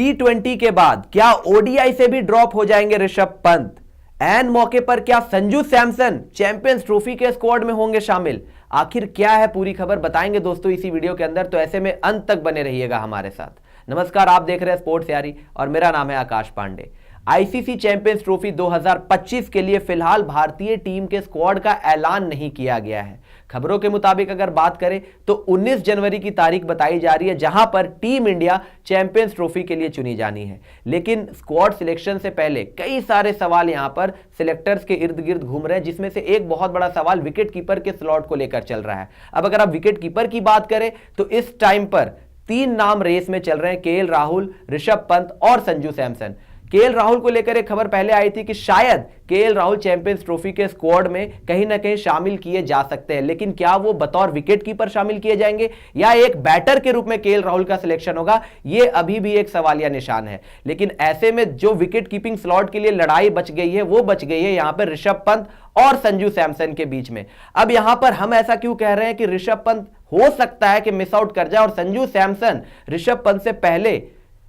T20 के बाद क्या ओडीआई से भी ड्रॉप हो जाएंगे ऋषभ पंत? एन मौके पर क्या संजू सैमसन चैंपियंस ट्रॉफी के स्क्वाड में होंगे शामिल? आखिर क्या है पूरी खबर बताएंगे दोस्तों इसी वीडियो के अंदर, तो ऐसे में अंत तक बने रहिएगा हमारे साथ। नमस्कार, आप देख रहे हैं स्पोर्ट्स यारी और मेरा नाम है आकाश पांडे। आईसीसी चैंपियंस ट्रॉफी 2025 के लिए फिलहाल भारतीय टीम के स्क्वाड का ऐलान नहीं किया गया है। खबरों के मुताबिक अगर बात करें तो 19 जनवरी की तारीख बताई जा रही है जहां पर टीम इंडिया चैंपियंस ट्रॉफी के लिए चुनी जानी है। लेकिन स्क्वाड सिलेक्शन से पहले कई सारे सवाल यहां पर सिलेक्टर्स के इर्द गिर्द घूम रहे हैं, जिसमें से एक बहुत बड़ा सवाल विकेट कीपर के स्लॉट को लेकर चल रहा है। अब अगर आप विकेट कीपर की बात करें तो इस टाइम पर 3 नाम रेस में चल रहे हैं, केएल राहुल, ऋषभ पंत और संजू सैमसन। केएल राहुल को लेकर एक खबर पहले आई थी कि शायद केएल राहुल चैंपियंस ट्रॉफी के स्क्वाड में कहीं ना कहीं शामिल किए जा सकते हैं, लेकिन क्या वो बतौर विकेट कीपर शामिल किए जाएंगे या एक बैटर के रूप में केएल राहुल का सिलेक्शन होगा, ये अभी भी एक सवालिया निशान है। लेकिन ऐसे में जो विकेट कीपिंग स्लॉट के लिए लड़ाई बच गई है वो बच गई है यहां पर ऋषभ पंत और संजू सैमसन के बीच में। अब यहां पर हम ऐसा क्यों कह रहे हैं कि ऋषभ पंत हो सकता है कि मिस आउट कर जाए और संजू सैमसन ऋषभ पंत से पहले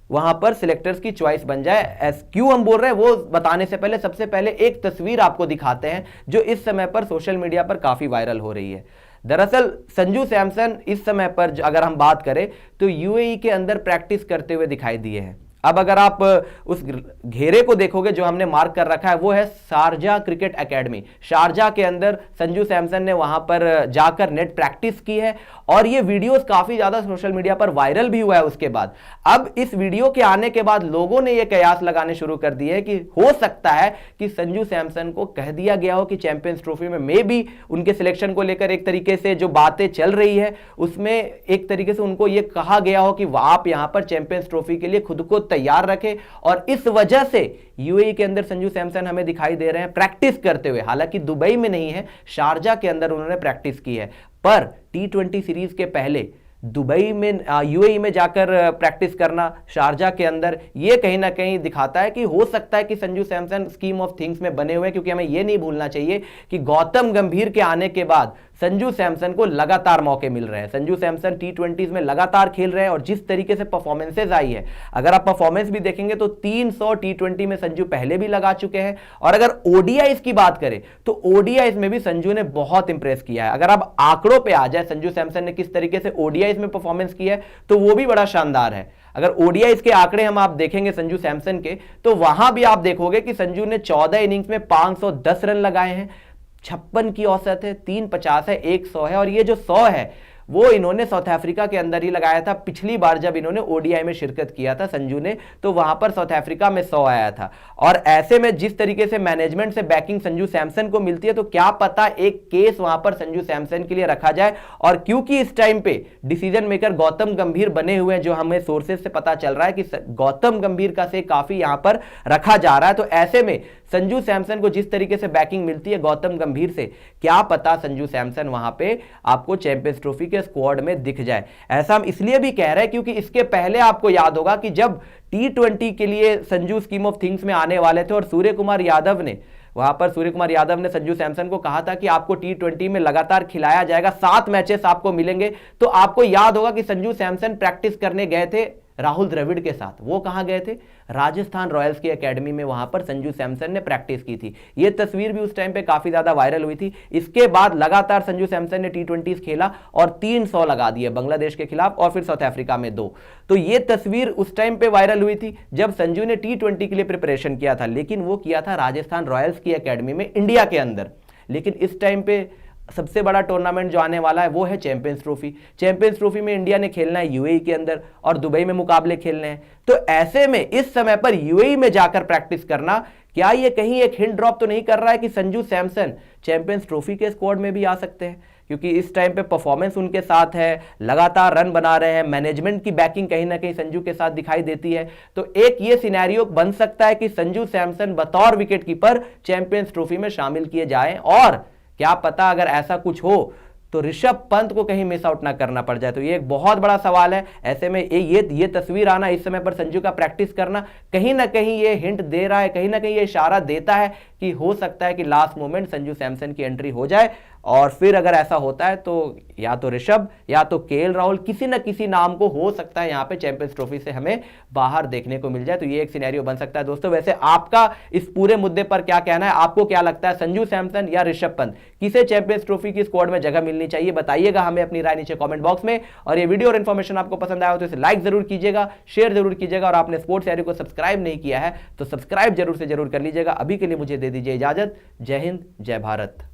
वहां पर सिलेक्टर्स की चॉइस बन जाए? क्यों हम बोल रहे हैं वो बताने से पहले सबसे पहले एक तस्वीर आपको दिखाते हैं जो इस समय पर सोशल मीडिया पर काफी वायरल हो रही है। दरअसल संजू सैमसन इस समय पर अगर हम बात करें तो यूएई के अंदर प्रैक्टिस करते हुए दिखाई दिए हैं। अब अगर आप उस घेरे को देखोगे जो हमने मार्क कर रखा है वो है शारजा क्रिकेट एकेडमी। शारजा के अंदर संजू सैमसन ने वहां पर जाकर नेट प्रैक्टिस की है और ये वीडियोस काफी ज्यादा सोशल मीडिया पर वायरल भी हुआ है उसके बाद। अब इस वीडियो के आने के बाद लोगों ने ये कयास लगाने शुरू कर दिए कि हो सकता है कि संजू सैमसन को कह दिया गया हो कि चैंपियंस ट्रॉफी में मे भी उनके सिलेक्शन को लेकर एक तरीके से जो बातें चल रही है उसमें एक तरीके से उनको यह कहा गया हो कि आप यहां पर चैंपियंस ट्रॉफी के लिए खुद को तैयार रखें, और इस वजह से यूएई के अंदर संजू सैमसन हमें दिखाई दे रहे हैं प्रैक्टिस करते हुए। हालांकि दुबई में नहीं है, शारजा के अंदर उन्होंने प्रैक्टिस की है, पर T20 सीरीज के पहले दुबई में यूएई में जाकर प्रैक्टिस करना शारजा के अंदर, ये कहीं ना कहीं दिखाता है कि हो सकता है कि Sanju Samson scheme of things में बने हुए हैं। क्योंकि हमें यह नहीं भूलना चाहिए कि गौतम गंभीर के आने के बाद संजू सैमसन को लगातार मौके मिल रहे हैं। संजू सैमसन T20 में लगातार खेल रहे हैं और जिस तरीके से परफॉर्मेंसेज आई है, अगर आप परफॉर्मेंस भी देखेंगे तो 300 T20 में संजू पहले भी लगा चुके हैं। और अगर ओडीआईज की बात करें तो ओडीआईज में भी संजू ने बहुत इंप्रेस किया है। अगर आप आंकड़ों पे आ जाए संजू सैमसन ने किस तरीके से ओडीआईज में परफॉर्मेंस किया है तो वो भी बड़ा शानदार है। अगर ओडीआईज के आंकड़े हम आप देखेंगे संजू सैमसन के तो वहां भी आप देखोगे कि संजू ने 14 इनिंग्स में 510 रन लगाए हैं, 56 की औसत है, 350 है, 100 है, और ये जो 100 है वो इन्होंने साउथ अफ्रीका के अंदर ही लगाया था। पिछली बार जब इन्होंने ओडीआई में शिरकत किया था संजू ने तो वहां पर साउथ अफ्रीका में 100 आया था। और ऐसे में जिस तरीके से मैनेजमेंट से बैकिंग संजू सैमसन को मिलती है तो क्या पता एक केस वहां पर संजू सैमसन के लिए रखा जाए। और क्योंकि इस टाइम पे डिसीजन मेकर गौतम गंभीर बने हुए हैं, जो हमें सोर्सेज से पता चल रहा है कि गौतम गंभीर का से काफी यहां पर रखा जा रहा है, तो ऐसे में संजू सैमसन को जिस तरीके से बैकिंग मिलती है गौतम गंभीर से, क्या पता संजू सैमसन वहां पे आपको चैंपियंस ट्रॉफी के स्क्वाड में दिख जाए। ऐसा हम इसलिए भी कह रहे हैं क्योंकि इसके पहले आपको याद होगा कि जब T20 के लिए संजू स्कीम ऑफ थिंग्स में आने वाले थे और सूर्य कुमार यादव ने संजू सैमसन को कहा था कि आपको T20 में लगातार खिलाया जाएगा, 7 मैचेस आपको मिलेंगे, तो आपको याद होगा कि संजू सैमसन प्रैक्टिस करने गए थे राहुल द्रविड़ के साथ। वो कहां गए थे? राजस्थान रॉयल्स की एकेडमी में, वहां पर संजू सैमसन ने प्रैक्टिस की थी। ये तस्वीर भी उस टाइम पे काफी ज्यादा वायरल हुई थी। इसके बाद लगातार संजू सैमसन ने T20 खेला और 300 लगा दिए बांग्लादेश के खिलाफ और फिर साउथ अफ्रीका में 2। तो ये तस्वीर उस टाइम पे वायरल हुई थी जब संजू ने T20 के लिए प्रिपरेशन किया था, लेकिन वो किया था राजस्थान रॉयल्स की एकेडमी में इंडिया के अंदर। लेकिन इस टाइम पे सबसे बड़ा टूर्नामेंट जो आने वाला है वो है चैंपियंस ट्रॉफी। चैंपियंस ट्रॉफी में इंडिया ने खेलना है यूएई के अंदर और दुबई में मुकाबले खेलने हैं। तो ऐसे में इस समय पर यूएई में जाकर प्रैक्टिस करना, क्या ये कहीं एक हिंट ड्रॉप तो नहीं कर रहा है कि संजू सैमसन चैंपियंस ट्रॉफी के स्क्वाड में भी आ सकते हैं? क्योंकि इस टाइम पे परफॉर्मेंस उनके साथ है, लगातार रन बना रहे हैं, मैनेजमेंट की बैकिंग कहीं ना कहीं संजू के साथ दिखाई देती है। तो एक ये सिनेरियो बन सकता है कि संजू सैमसन बतौर विकेट कीपर चैंपियंस ट्रॉफी में शामिल किए जाएं, और क्या पता अगर ऐसा कुछ हो तो ऋषभ पंत को कहीं मिस आउट ना करना पड़ जाए। तो ये एक बहुत बड़ा सवाल है। ऐसे में ये तस्वीर आना, इस समय पर संजू का प्रैक्टिस करना, कहीं ना कहीं ये हिंट दे रहा है, कहीं ना कहीं ये इशारा देता है कि हो सकता है कि लास्ट मोमेंट संजू सैमसन की एंट्री हो जाए, और फिर अगर ऐसा होता है तो या तो ऋषभ या तो केएल राहुल किसी न किसी नाम को हो सकता है यहां पे चैंपियंस ट्रॉफी से हमें बाहर देखने को मिल जाए। तो ये एक सिनेरियो बन सकता है दोस्तों। वैसे आपका इस पूरे मुद्दे पर क्या कहना है, आपको क्या लगता है संजू सैमसन या ऋषभ पंत किसे चैंपियंस ट्रॉफी की स्क्वाड में जगह मिलनी चाहिए, बताइएगा हमें अपनी राय नीचे कमेंट बॉक्स में। और ये वीडियो और इन्फॉर्मेशन आपको पसंद आया हो तो इसे लाइक जरूर कीजिएगा, शेयर जरूर कीजिएगा, और आपने स्पोर्ट्स एरिया को सब्सक्राइब नहीं किया है तो सब्सक्राइब जरूर से जरूर कर लीजिएगा। अभी के लिए मुझे दे दीजिए इजाजत। जय हिंद, जय भारत।